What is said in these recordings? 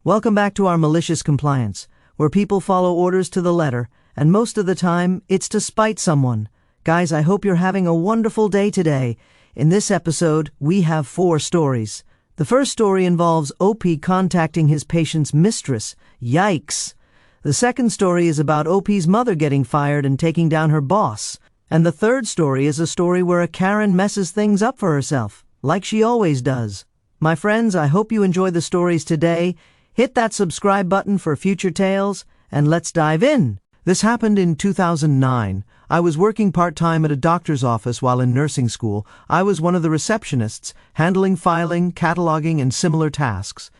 Welcome back to our malicious compliance, where people follow orders to the letter, and most of the time, it's to spite someone. Guys, I hope you're having a wonderful day today. In this episode, we have 4 stories. The first story involves OP contacting his patient's mistress. Yikes! The second story is about OP's mother getting fired and taking down her boss. And the third story is a story where a Karen messes things up for herself, like she always does. My friends, I hope you enjoy the stories today. Hit that subscribe button for future tales, and let's dive in. This happened in 2009. I was working part-time at a doctor's office while in nursing school. I was one of the receptionists, handling filing, cataloging, and similar tasks.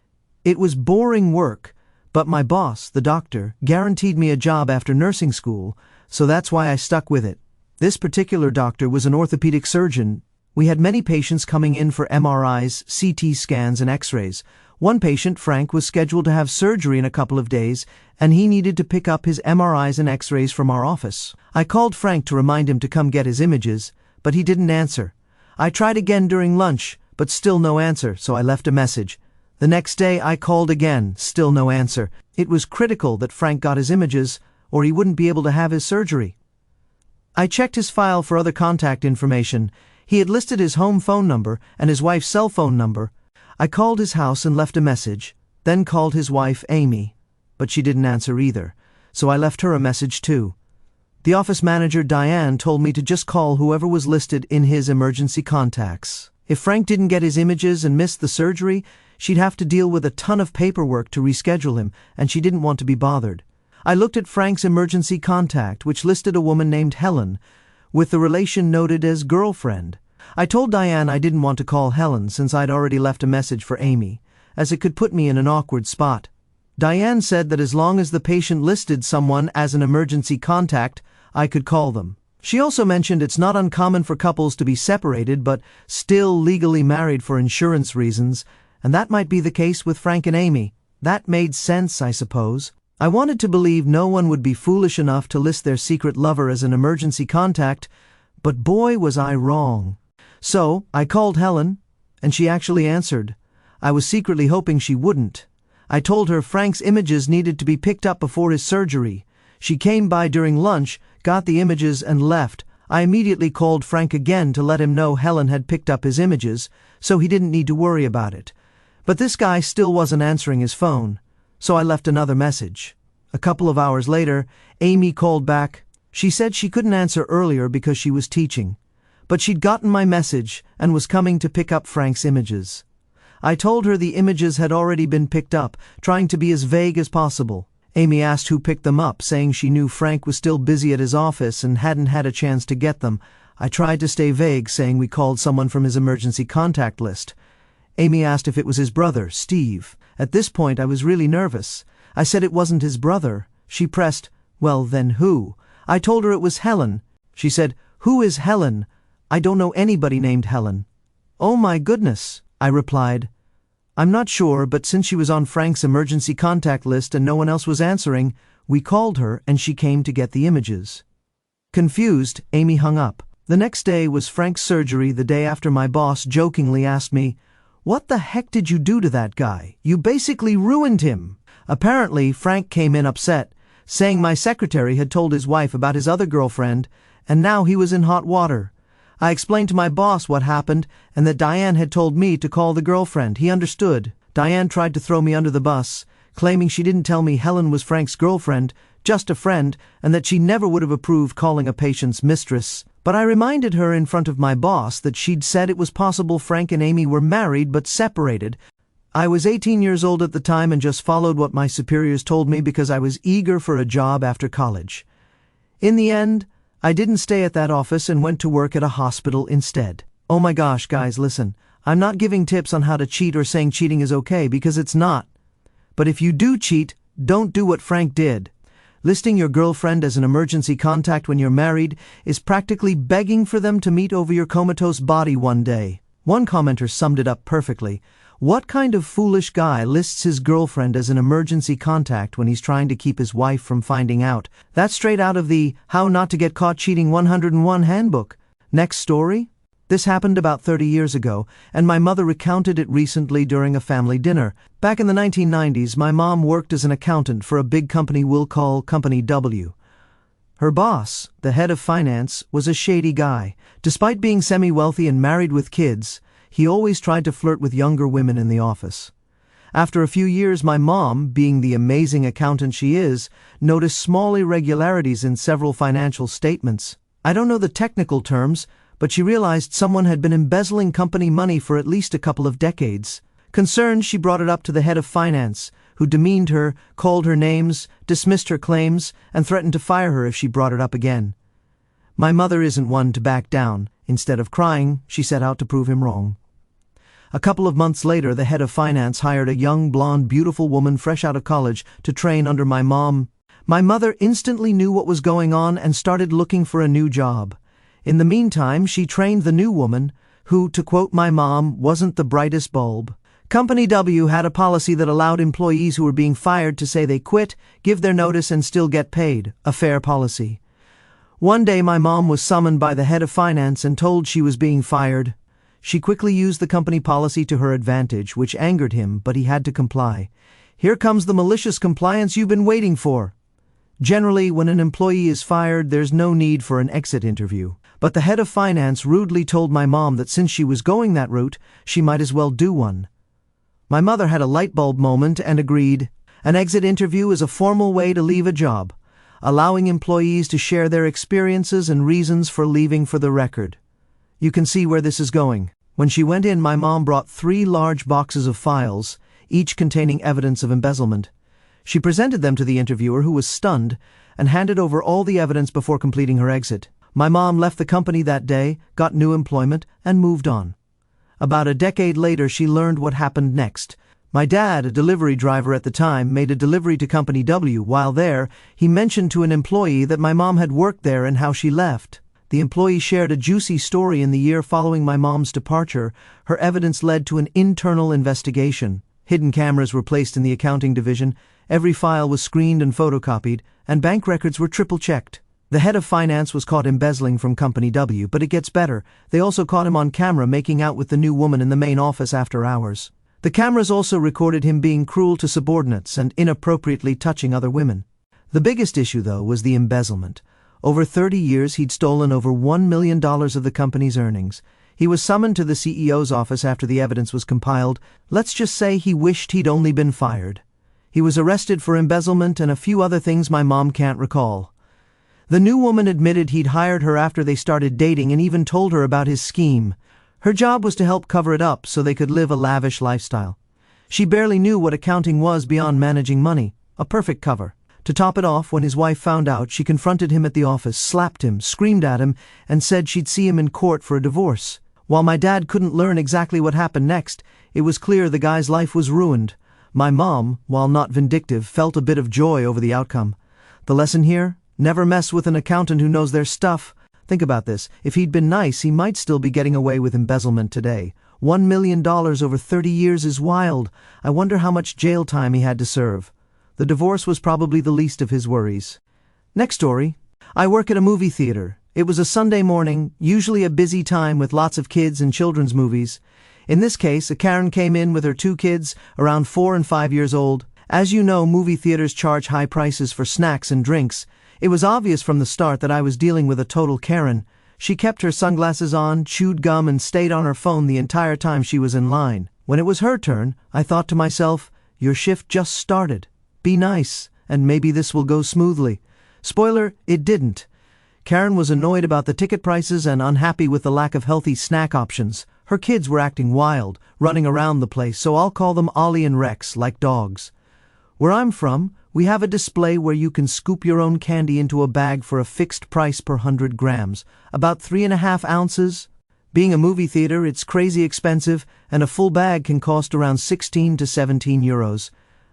It was boring work, but my boss, the doctor, guaranteed me a job after nursing school, so that's why I stuck with it. This particular doctor was an orthopedic surgeon. We had many patients coming in for MRIs, CT scans, and X-rays. One patient, Frank, was scheduled to have surgery in a couple of days, and he needed to pick up his MRIs and X-rays from our office. I called Frank to remind him to come get his images, but he didn't answer. I tried again during lunch, but still no answer, so I left a message. The next day I called again, still no answer. It was critical that Frank got his images, or he wouldn't be able to have his surgery. I checked his file for other contact information. He had listed his home phone number and his wife's cell phone number. I called his house and left a message, then called his wife, Amy, but she didn't answer either, so I left her a message too. The office manager, Diane, told me to just call whoever was listed in his emergency contacts. If Frank didn't get his images and missed the surgery, she'd have to deal with a ton of paperwork to reschedule him, and she didn't want to be bothered. I looked at Frank's emergency contact, which listed a woman named Helen, with the relation noted as girlfriend. I told Diane I didn't want to call Helen since I'd already left a message for Amy, as it could put me in an awkward spot. Diane said that as long as the patient listed someone as an emergency contact, I could call them. She also mentioned it's not uncommon for couples to be separated but still legally married for insurance reasons, and that might be the case with Frank and Amy. That made sense, I suppose. I wanted to believe no one would be foolish enough to list their secret lover as an emergency contact, but boy was I wrong. So, I called Helen, and she actually answered. I was secretly hoping she wouldn't. I told her Frank's images needed to be picked up before his surgery. She came by during lunch, got the images, and left. I immediately called Frank again to let him know Helen had picked up his images, so he didn't need to worry about it. But this guy still wasn't answering his phone, so I left another message. A couple of hours later, Amy called back. She said she couldn't answer earlier because she was teaching, but she'd gotten my message and was coming to pick up Frank's images. I told her the images had already been picked up, trying to be as vague as possible. Amy asked who picked them up, saying she knew Frank was still busy at his office and hadn't had a chance to get them. I tried to stay vague, saying we called someone from his emergency contact list. Amy asked if it was his brother, Steve. At this point, I was really nervous. I said it wasn't his brother. She pressed, "Well, then who?" I told her it was Helen. She said, "Who is Helen? I don't know anybody named Helen." "Oh my goodness," I replied. "I'm not sure, but since she was on Frank's emergency contact list and no one else was answering, we called her and she came to get the images." Confused, Amy hung up. The next day was Frank's surgery. The day after, my boss jokingly asked me, "What the heck did you do to that guy? You basically ruined him." Apparently, Frank came in upset, saying my secretary had told his wife about his other girlfriend, and now he was in hot water. I explained to my boss what happened and that Diane had told me to call the girlfriend. He understood. Diane tried to throw me under the bus, claiming she didn't tell me Helen was Frank's girlfriend, just a friend, and that she never would have approved calling a patient's mistress. But I reminded her in front of my boss that she'd said it was possible Frank and Amy were married but separated. I was 18 years old at the time and just followed what my superiors told me because I was eager for a job after college. In the end, I didn't stay at that office and went to work at a hospital instead. Oh my gosh, guys, listen. I'm not giving tips on how to cheat or saying cheating is okay, because it's not. But if you do cheat, don't do what Frank did. Listing your girlfriend as an emergency contact when you're married is practically begging for them to meet over your comatose body one day. One commenter summed it up perfectly. What kind of foolish guy lists his girlfriend as an emergency contact when he's trying to keep his wife from finding out? That's straight out of the How Not to Get Caught Cheating 101 handbook. Next story? This happened about 30 years ago, and my mother recounted it recently during a family dinner. Back in the 1990s, my mom worked as an accountant for a big company we'll call Company W. Her boss, the head of finance, was a shady guy. Despite being semi-wealthy and married with kids, he always tried to flirt with younger women in the office. After a few years, my mom, being the amazing accountant she is, noticed small irregularities in several financial statements. I don't know the technical terms, but she realized someone had been embezzling company money for at least a couple of decades. Concerned, she brought it up to the head of finance, who demeaned her, called her names, dismissed her claims, and threatened to fire her if she brought it up again. My mother isn't one to back down. Instead of crying, she set out to prove him wrong. A couple of months later, the head of finance hired a young, blonde, beautiful woman fresh out of college to train under my mom. My mother instantly knew what was going on and started looking for a new job. In the meantime, she trained the new woman, who, to quote my mom, wasn't the brightest bulb. Company W had a policy that allowed employees who were being fired to say they quit, give their notice, and still get paid. A fair policy. One day my mom was summoned by the head of finance and told she was being fired. She quickly used the company policy to her advantage, which angered him, but he had to comply. Here comes the malicious compliance you've been waiting for. Generally, when an employee is fired, there's no need for an exit interview. But the head of finance rudely told my mom that since she was going that route, she might as well do one. My mother had a light bulb moment and agreed. An exit interview is a formal way to leave a job, allowing employees to share their experiences and reasons for leaving for the record. You can see where this is going. When she went in, my mom brought 3 large boxes of files, each containing evidence of embezzlement. She presented them to the interviewer, who was stunned, and handed over all the evidence before completing her exit. My mom left the company that day, got new employment, and moved on. About a decade later, she learned what happened next. My dad, a delivery driver at the time, made a delivery to Company W. While there, he mentioned to an employee that my mom had worked there and how she left. The employee shared a juicy story. In the year following my mom's departure, her evidence led to an internal investigation. Hidden cameras were placed in the accounting division, every file was screened and photocopied, and bank records were triple-checked. The head of finance was caught embezzling from Company W, but it gets better. They also caught him on camera making out with the new woman in the main office after hours. The cameras also recorded him being cruel to subordinates and inappropriately touching other women. The biggest issue, though, was the embezzlement. Over 30 years, he'd stolen over $1 million of the company's earnings. He was summoned to the CEO's office after the evidence was compiled. Let's just say he wished he'd only been fired. He was arrested for embezzlement and a few other things my mom can't recall. The new woman admitted he'd hired her after they started dating and even told her about his scheme. Her job was to help cover it up so they could live a lavish lifestyle. She barely knew what accounting was beyond managing money. A perfect cover. To top it off, when his wife found out, she confronted him at the office, slapped him, screamed at him, and said she'd see him in court for a divorce. While my dad couldn't learn exactly what happened next, it was clear the guy's life was ruined. My mom, while not vindictive, felt a bit of joy over the outcome. The lesson here? Never mess with an accountant who knows their stuff. Think about this. If he'd been nice, he might still be getting away with embezzlement today. $1 million over 30 years is wild. I wonder how much jail time he had to serve. The divorce was probably the least of his worries. Next story. I work at a movie theater. It was a Sunday morning, usually a busy time with lots of kids and children's movies. In this case, a Karen came in with her 2 kids, around 4 and 5 years old. As you know, movie theaters charge high prices for snacks and drinks. It was obvious from the start that I was dealing with a total Karen. She kept her sunglasses on, chewed gum, and stayed on her phone the entire time she was in line. When it was her turn, I thought to myself, your shift just started. Be nice, and maybe this will go smoothly. Spoiler, it didn't. Karen was annoyed about the ticket prices and unhappy with the lack of healthy snack options. Her kids were acting wild, running around the place, so I'll call them Ollie and Rex, like dogs. Where I'm from, we have a display where you can scoop your own candy into a bag for a fixed price per 100 grams, about 3.5 ounces. Being a movie theater, it's crazy expensive, and a full bag can cost around 16 to 17 euros.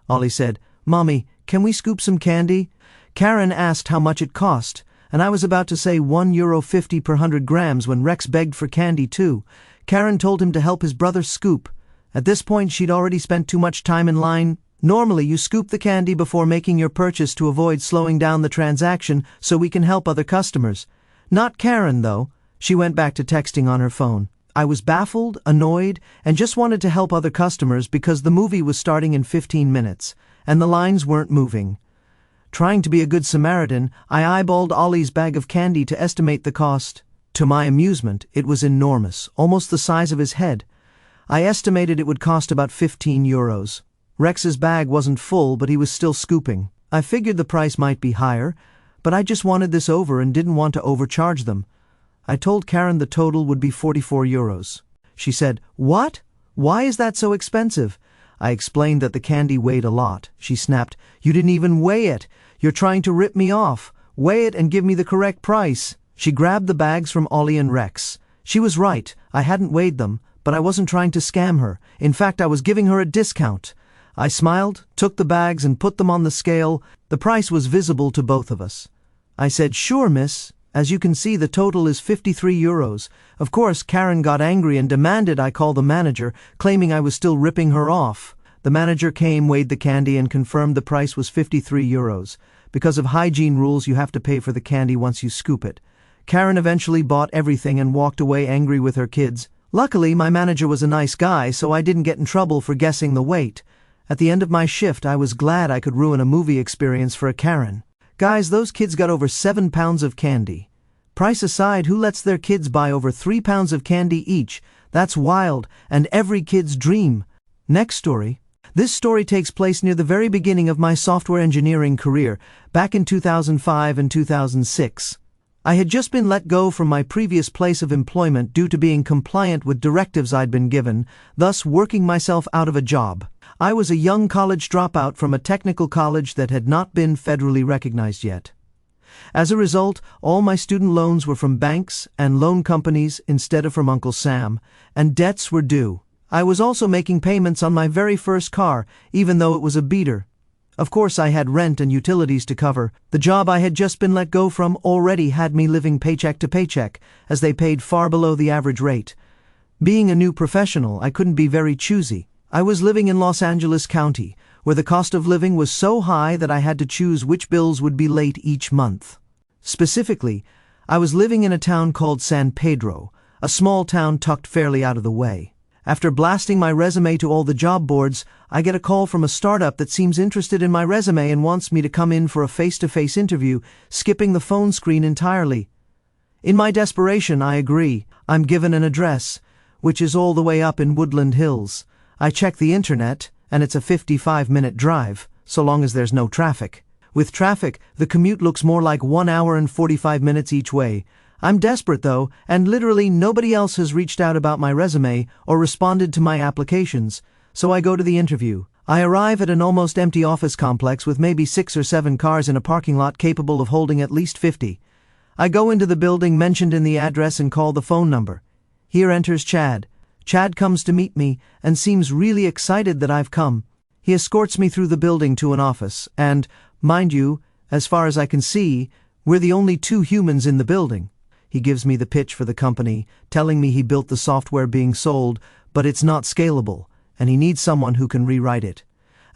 Ollie said, "Mommy, can we scoop some candy?" Karen asked how much it cost, and I was about to say €1.50 per 100 grams when Rex begged for candy too. Karen told him to help his brother scoop. At this point, she'd already spent too much time in line. Normally, you scoop the candy before making your purchase to avoid slowing down the transaction so we can help other customers. Not Karen, though. She went back to texting on her phone. I was baffled, annoyed, and just wanted to help other customers because the movie was starting in 15 minutes, and the lines weren't moving. Trying to be a good Samaritan, I eyeballed Ollie's bag of candy to estimate the cost. To my amusement, it was enormous, almost the size of his head. I estimated it would cost about €15. Rex's bag wasn't full, but he was still scooping. I figured the price might be higher, but I just wanted this over and didn't want to overcharge them. I told Karen the total would be €44. She said, "What? Why is that so expensive?" I explained that the candy weighed a lot. She snapped, "You didn't even weigh it. You're trying to rip me off. Weigh it and give me the correct price." She grabbed the bags from Ollie and Rex. She was right. I hadn't weighed them, but I wasn't trying to scam her. In fact, I was giving her a discount. I smiled, took the bags and put them on the scale. The price was visible to both of us. I said, "Sure, miss. As you can see, the total is €53. Of course, Karen got angry and demanded I call the manager, claiming I was still ripping her off. The manager came, weighed the candy, and confirmed the price was €53. Because of hygiene rules, you have to pay for the candy once you scoop it. Karen eventually bought everything and walked away angry with her kids. Luckily, my manager was a nice guy, so I didn't get in trouble for guessing the weight. At the end of my shift, I was glad I could ruin a movie experience for a Karen. Guys, those kids got over 7 pounds of candy. Price aside, who lets their kids buy over 3 pounds of candy each? That's wild, and every kid's dream. Next story. This story takes place near the very beginning of my software engineering career, back in 2005 and 2006. I had just been let go from my previous place of employment due to being compliant with directives I'd been given, thus working myself out of a job. I was a young college dropout from a technical college that had not been federally recognized yet. As a result, all my student loans were from banks and loan companies instead of from Uncle Sam, and debts were due. I was also making payments on my very first car, even though it was a beater. Of course, I had rent and utilities to cover. The job I had just been let go from already had me living paycheck to paycheck, as they paid far below the average rate. Being a new professional, I couldn't be very choosy. I was living in Los Angeles County, where the cost of living was so high that I had to choose which bills would be late each month. Specifically, I was living in a town called San Pedro, a small town tucked fairly out of the way. After blasting my resume to all the job boards, I get a call from a startup that seems interested in my resume and wants me to come in for a face-to-face interview, skipping the phone screen entirely. In my desperation, I agree. I'm given an address, which is all the way up in Woodland Hills. I check the internet, and it's a 55-minute drive, so long as there's no traffic. With traffic, the commute looks more like 1 hour and 45 minutes each way. I'm desperate though, and literally nobody else has reached out about my resume or responded to my applications, so I go to the interview. I arrive at an almost empty office complex with maybe 6 or 7 cars in a parking lot capable of holding at least 50. I go into the building mentioned in the address and call the phone number. Here enters Chad. Chad comes to meet me and seems really excited that I've come. He escorts me through the building to an office, and, mind you, as far as I can see, we're the only 2 humans in the building. He gives me the pitch for the company, telling me he built the software being sold, but it's not scalable, and he needs someone who can rewrite it.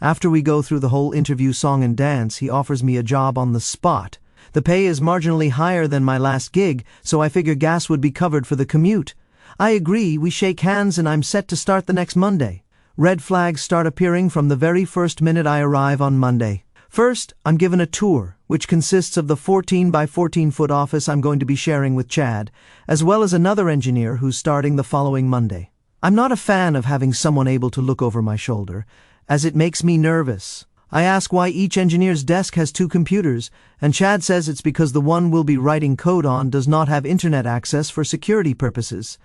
After we go through the whole interview song and dance, he offers me a job on the spot. The pay is marginally higher than my last gig, so I figure gas would be covered for the commute. I agree, we shake hands, and I'm set to start the next Monday. Red flags start appearing from the very first minute I arrive on Monday. First, I'm given a tour, which consists of the 14 by 14 foot office I'm going to be sharing with Chad, as well as another engineer who's starting the following Monday. I'm not a fan of having someone able to look over my shoulder, as it makes me nervous. I ask why each engineer's desk has 2 computers, and Chad says it's because the one we'll be writing code on does not have internet access for security purposes.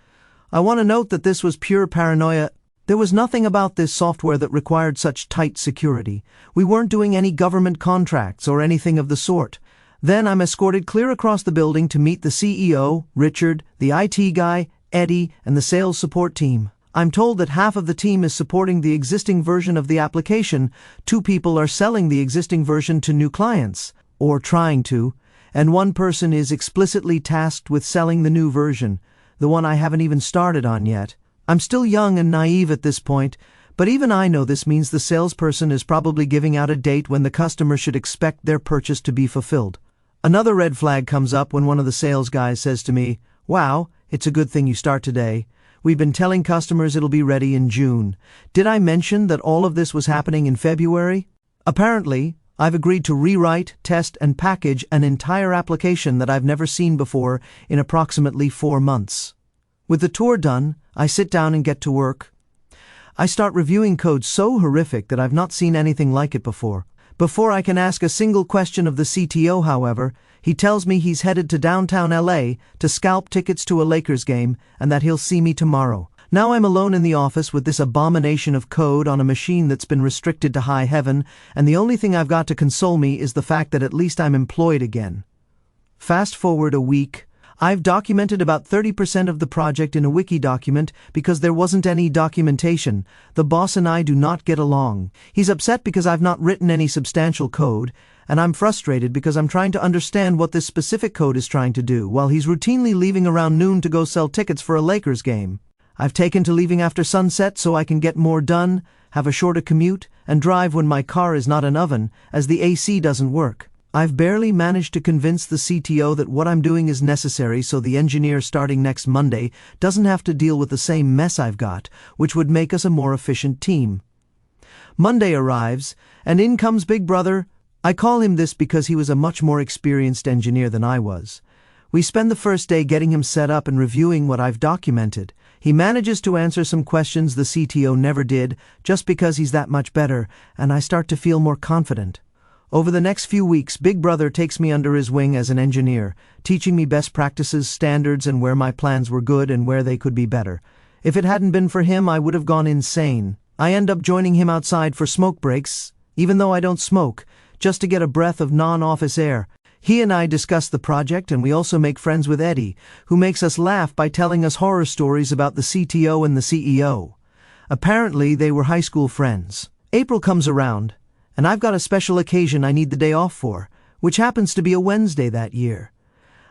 I want to note that this was pure paranoia. There was nothing about this software that required such tight security. We weren't doing any government contracts or anything of the sort. Then I'm escorted clear across the building to meet the CEO, Richard, the IT guy, Eddie, and the sales support team. I'm told that half of the team is supporting the existing version of the application, 2 people are selling the existing version to new clients, or trying to, and 1 person is explicitly tasked with selling the new version, the one I haven't even started on yet. I'm still young and naive at this point, but even I know this means the salesperson is probably giving out a date when the customer should expect their purchase to be fulfilled. Another red flag comes up when one of the sales guys says to me, "Wow, it's a good thing you start today," We've been telling customers it'll be ready in June. Did I mention that all of this was happening in February? Apparently, I've agreed to rewrite, test, and package an entire application that I've never seen before in approximately 4 months. With the tour done, I sit down and get to work. I start reviewing code so horrific that I've not seen anything like it before. Before I can ask a single question of the CTO, however, he tells me he's headed to downtown LA to scalp tickets to a Lakers game and that he'll see me tomorrow. Now I'm alone in the office with this abomination of code on a machine that's been restricted to high heaven, and the only thing I've got to console me is the fact that at least I'm employed again. Fast forward a week. I've documented about 30% of the project in a wiki document because there wasn't any documentation. The boss and I do not get along. He's upset because I've not written any substantial code, and I'm frustrated because I'm trying to understand what this specific code is trying to do, while he's routinely leaving around noon to go sell tickets for a Lakers game. I've taken to leaving after sunset so I can get more done, have a shorter commute, and drive when my car is not an oven, as the AC doesn't work. I've barely managed to convince the CTO that what I'm doing is necessary so the engineer starting next Monday doesn't have to deal with the same mess I've got, which would make us a more efficient team. Monday arrives, and in comes Big Brother. I call him this because he was a much more experienced engineer than I was. We spend the first day getting him set up and reviewing what I've documented. He manages to answer some questions the CTO never did, just because he's that much better, and I start to feel more confident. Over the next few weeks, Big Brother takes me under his wing as an engineer, teaching me best practices, standards, and where my plans were good and where they could be better. If it hadn't been for him, I would have gone insane. I end up joining him outside for smoke breaks, even though I don't smoke, just to get a breath of non-office air. He and I discuss the project, and we also make friends with Eddie, who makes us laugh by telling us horror stories about the CTO and the CEO. Apparently, they were high school friends. April comes around, and I've got a special occasion I need the day off for, which happens to be a Wednesday that year.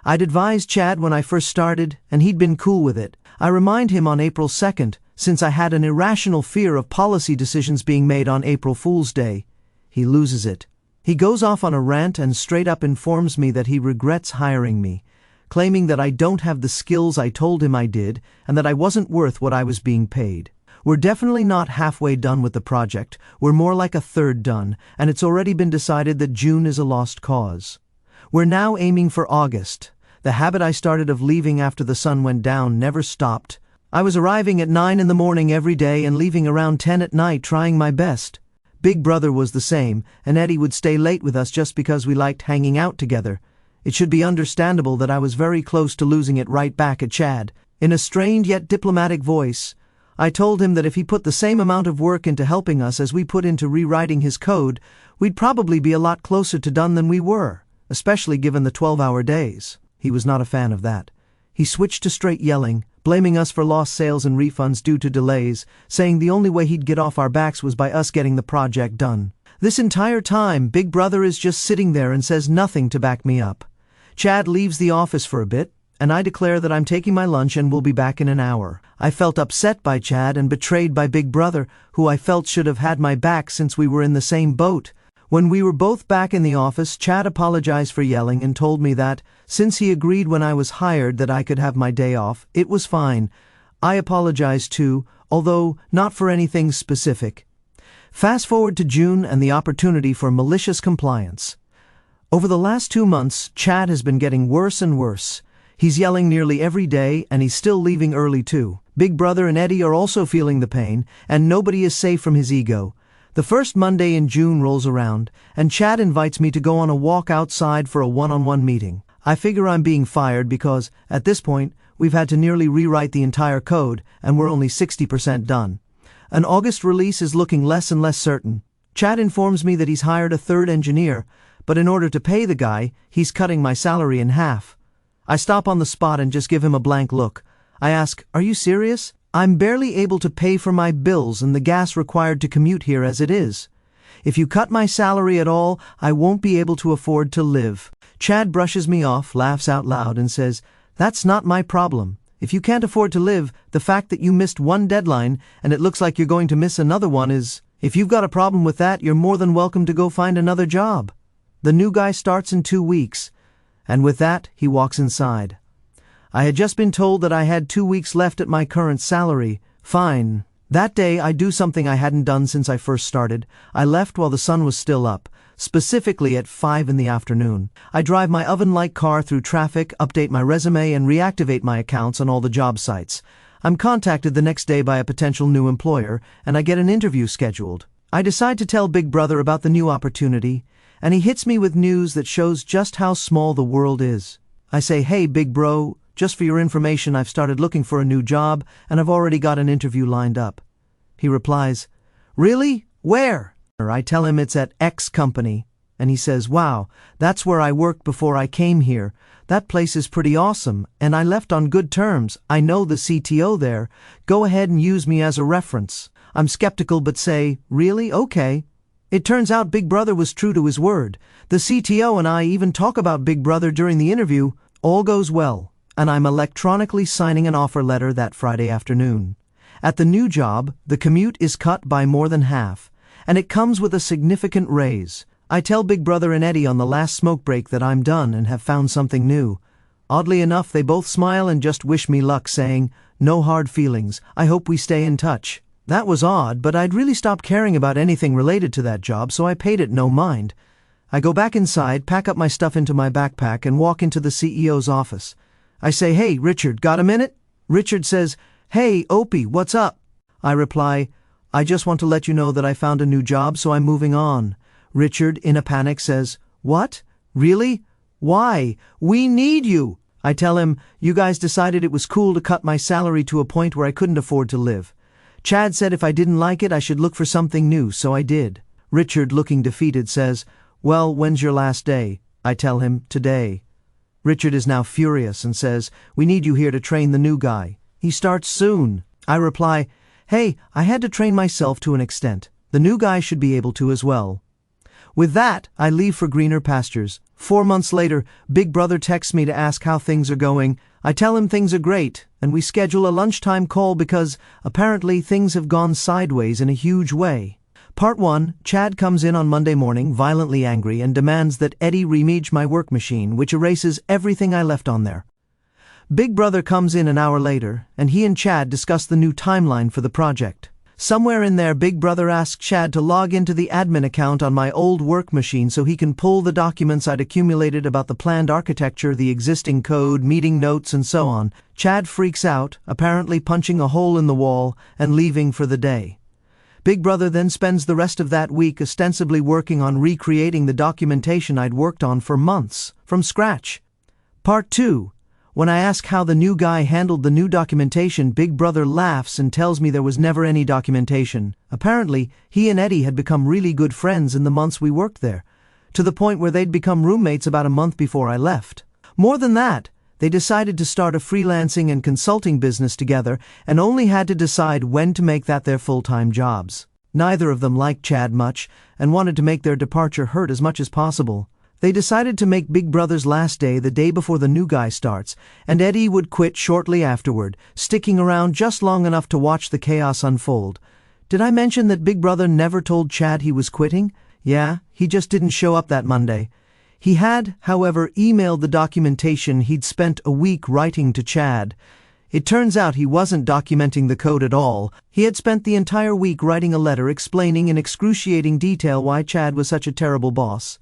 I'd advised Chad when I first started, and he'd been cool with it. I remind him on April 2nd, since I had an irrational fear of policy decisions being made on April Fool's Day. He loses it. He goes off on a rant and straight up informs me that he regrets hiring me, claiming that I don't have the skills I told him I did and that I wasn't worth what I was being paid. We're definitely not halfway done with the project. We're more like a third done, and it's already been decided that June is a lost cause. We're now aiming for August. The habit I started of leaving after the sun went down never stopped. I was arriving at 9 in the morning every day and leaving around 10 at night, trying my best. Big Brother was the same, and Eddie would stay late with us just because we liked hanging out together. It should be understandable that I was very close to losing it right back at Chad. In a strained yet diplomatic voice, I told him that if he put the same amount of work into helping us as we put into rewriting his code, we'd probably be a lot closer to done than we were, especially given the 12-hour days. He was not a fan of that. He switched to straight yelling, blaming us for lost sales and refunds due to delays, saying the only way he'd get off our backs was by us getting the project done. This entire time, Big Brother is just sitting there and says nothing to back me up. Chad leaves the office for a bit, and I declare that I'm taking my lunch and will be back in an hour. I felt upset by Chad and betrayed by Big Brother, who I felt should have had my back since we were in the same boat. When we were both back in the office, Chad apologized for yelling and told me that, since he agreed when I was hired that I could have my day off, it was fine. I apologized too, although not for anything specific. Fast forward to June and the opportunity for malicious compliance. Over the last 2 months, Chad has been getting worse and worse. He's yelling nearly every day, and he's still leaving early too. Big Brother and Eddie are also feeling the pain, and nobody is safe from his ego. The first Monday in June rolls around, and Chad invites me to go on a walk outside for a one-on-one meeting. I figure I'm being fired because, at this point, we've had to nearly rewrite the entire code, and we're only 60% done. An August release is looking less and less certain. Chad informs me that he's hired a third engineer, but in order to pay the guy, he's cutting my salary in half. I stop on the spot and just give him a blank look. I ask, "Are you serious? I'm barely able to pay for my bills and the gas required to commute here as it is. If you cut my salary at all, I won't be able to afford to live." Chad brushes me off, laughs out loud, and says, "That's not my problem. If you can't afford to live, the fact that you missed one deadline and it looks like you're going to miss another one is, if you've got a problem with that, you're more than welcome to go find another job. The new guy starts in 2 weeks." And with that, he walks inside. I had just been told that I had 2 weeks left at my current salary. Fine. That day, I do something I hadn't done since I first started. I left while the sun was still up, specifically at 5 in the afternoon. I drive my oven-like car through traffic, update my resume, and reactivate my accounts on all the job sites. I'm contacted the next day by a potential new employer, and I get an interview scheduled. I decide to tell Big Brother about the new opportunity, and he hits me with news that shows just how small the world is. I say, "Hey, big bro, just for your information, I've started looking for a new job, and I've already got an interview lined up." He replies, "Really? Where?" I tell him it's at X company, and he says, "Wow, that's where I worked before I came here. That place is pretty awesome, and I left on good terms. I know the CTO there. Go ahead and use me as a reference." I'm skeptical but say, "Really? Okay." It turns out Big Brother was true to his word. The CTO and I even talk about Big Brother during the interview. All goes well, and I'm electronically signing an offer letter that Friday afternoon. At the new job, the commute is cut by more than half, and it comes with a significant raise. I tell Big Brother and Eddie on the last smoke break that I'm done and have found something new. Oddly enough, they both smile and just wish me luck, saying, "No hard feelings. I hope we stay in touch." That was odd, but I'd really stopped caring about anything related to that job, so I paid it no mind. I go back inside, pack up my stuff into my backpack, and walk into the CEO's office. I say, "Hey, Richard, got a minute?" Richard says, "Hey, Opie, what's up?" I reply, "I just want to let you know that I found a new job, so I'm moving on." Richard, in a panic, says, "What? Really? Why? We need you." I tell him, "You guys decided it was cool to cut my salary to a point where I couldn't afford to live. Chad said if I didn't like it, I should look for something new, so I did." Richard, looking defeated, says, "Well, when's your last day?" I tell him, "Today." Richard is now furious and says, "We need you here to train the new guy. He starts soon." I reply, "Hey, I had to train myself to an extent. The new guy should be able to as well." With that, I leave for greener pastures. 4 months later, Big Brother texts me to ask how things are going. I tell him things are great, and we schedule a lunchtime call because, apparently, things have gone sideways in a huge way. Part 1, Chad comes in on Monday morning, violently angry, and demands that Eddie remage my work machine, which erases everything I left on there. Big Brother comes in an hour later, and he and Chad discuss the new timeline for the project. Somewhere in there, Big Brother asks Chad to log into the admin account on my old work machine so he can pull the documents I'd accumulated about the planned architecture, the existing code, meeting notes, and so on. Chad freaks out, apparently punching a hole in the wall and leaving for the day. Big Brother then spends the rest of that week ostensibly working on recreating the documentation I'd worked on for months, from scratch. Part 2. When I ask how the new guy handled the new documentation, Big Brother laughs and tells me there was never any documentation. Apparently, he and Eddie had become really good friends in the months we worked there, to the point where they'd become roommates about a month before I left. More than that, they decided to start a freelancing and consulting business together and only had to decide when to make that their full-time jobs. Neither of them liked Chad much and wanted to make their departure hurt as much as possible. They decided to make Big Brother's last day the day before the new guy starts, and Eddie would quit shortly afterward, sticking around just long enough to watch the chaos unfold. Did I mention that Big Brother never told Chad he was quitting? Yeah, he just didn't show up that Monday. He had, however, emailed the documentation he'd spent a week writing to Chad. It turns out he wasn't documenting the code at all. He had spent the entire week writing a letter explaining in excruciating detail why Chad was such a terrible boss.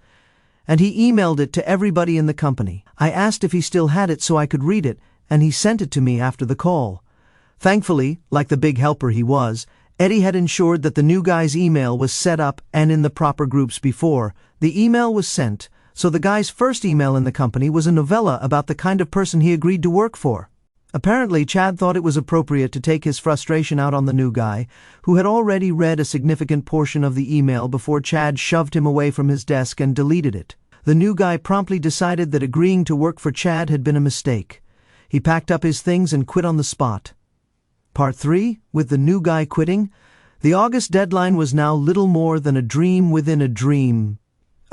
And he emailed it to everybody in the company. I asked if he still had it so I could read it, and he sent it to me after the call. Thankfully, like the big helper he was, Eddie had ensured that the new guy's email was set up and in the proper groups before the email was sent, so the guy's first email in the company was a novella about the kind of person he agreed to work for. Apparently, Chad thought it was appropriate to take his frustration out on the new guy, who had already read a significant portion of the email before Chad shoved him away from his desk and deleted it. The new guy promptly decided that agreeing to work for Chad had been a mistake. He packed up his things and quit on the spot. Part 3, with the new guy quitting, the August deadline was now little more than a dream within a dream.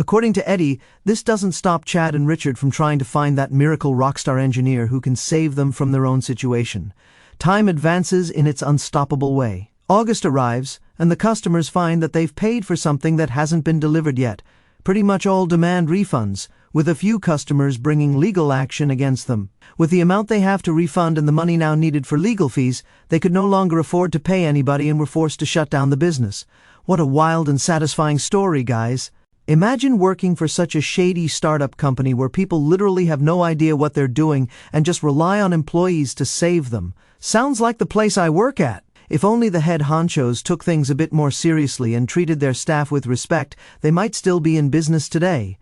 According to Eddie, this doesn't stop Chad and Richard from trying to find that miracle rockstar engineer who can save them from their own situation. Time advances in its unstoppable way. August arrives, and the customers find that they've paid for something that hasn't been delivered yet. pretty much all demand refunds, with a few customers bringing legal action against them. With the amount they have to refund and the money now needed for legal fees, they could no longer afford to pay anybody and were forced to shut down the business. What a wild and satisfying story, guys. Imagine working for such a shady startup company where people literally have no idea what they're doing and just rely on employees to save them. Sounds like the place I work at. If only the head honchos took things a bit more seriously and treated their staff with respect, they might still be in business today.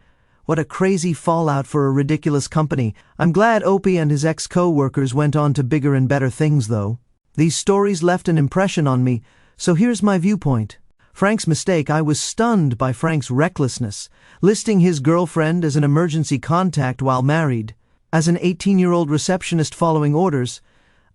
What a crazy fallout for a ridiculous company. I'm glad Opie and his ex-co-workers went on to bigger and better things, though. These stories left an impression on me, so here's my viewpoint. Frank's mistake. I was stunned by Frank's recklessness, listing his girlfriend as an emergency contact while married. As an 18-year-old receptionist following orders,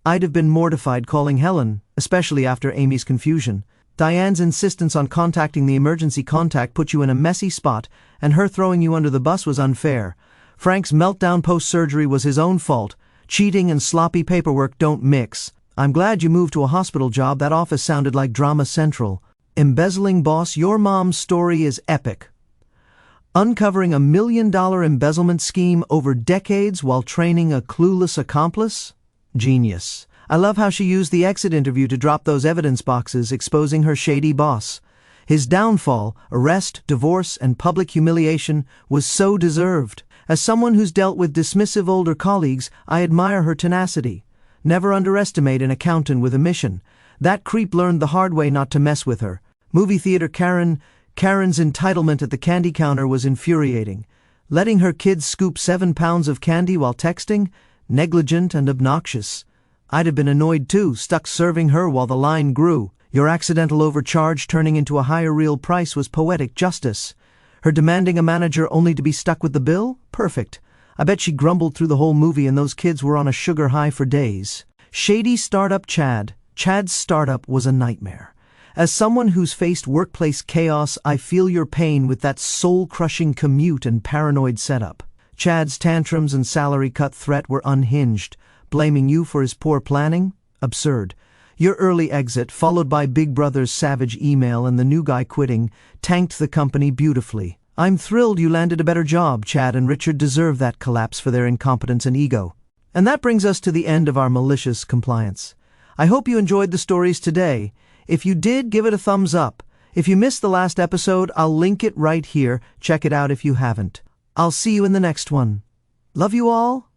I'd have been mortified calling Helen, especially after Amy's confusion. Diane's insistence on contacting the emergency contact put you in a messy spot, and her throwing you under the bus was unfair. Frank's meltdown post-surgery was his own fault. Cheating and sloppy paperwork don't mix. I'm glad you moved to a hospital job. That office sounded like Drama Central. Embezzling boss, your mom's story is epic. Uncovering $1 million embezzlement scheme over decades while training a clueless accomplice? Genius. I love how she used the exit interview to drop those evidence boxes exposing her shady boss. His downfall, arrest, divorce, and public humiliation was so deserved. As someone who's dealt with dismissive older colleagues, I admire her tenacity. Never underestimate an accountant with a mission. That creep learned the hard way not to mess with her. Movie theater Karen's entitlement at the candy counter was infuriating. Letting her kids scoop 7 pounds of candy while texting? Negligent and obnoxious. I'd have been annoyed too, stuck serving her while the line grew. Your accidental overcharge turning into a higher real price was poetic justice. Her demanding a manager only to be stuck with the bill? Perfect. I bet she grumbled through the whole movie and those kids were on a sugar high for days. Shady startup Chad. Chad's startup was a nightmare. As someone who's faced workplace chaos, I feel your pain with that soul-crushing commute and paranoid setup. Chad's tantrums and salary cut threat were unhinged. Blaming you for his poor planning? Absurd. Your early exit, followed by Big Brother's savage email and the new guy quitting, tanked the company beautifully. I'm thrilled you landed a better job. Chad and Richard deserve that collapse for their incompetence and ego. And that brings us to the end of our malicious compliance. I hope you enjoyed the stories today. If you did, give it a thumbs up. If you missed the last episode, I'll link it right here. Check it out if you haven't. I'll see you in the next one. Love you all.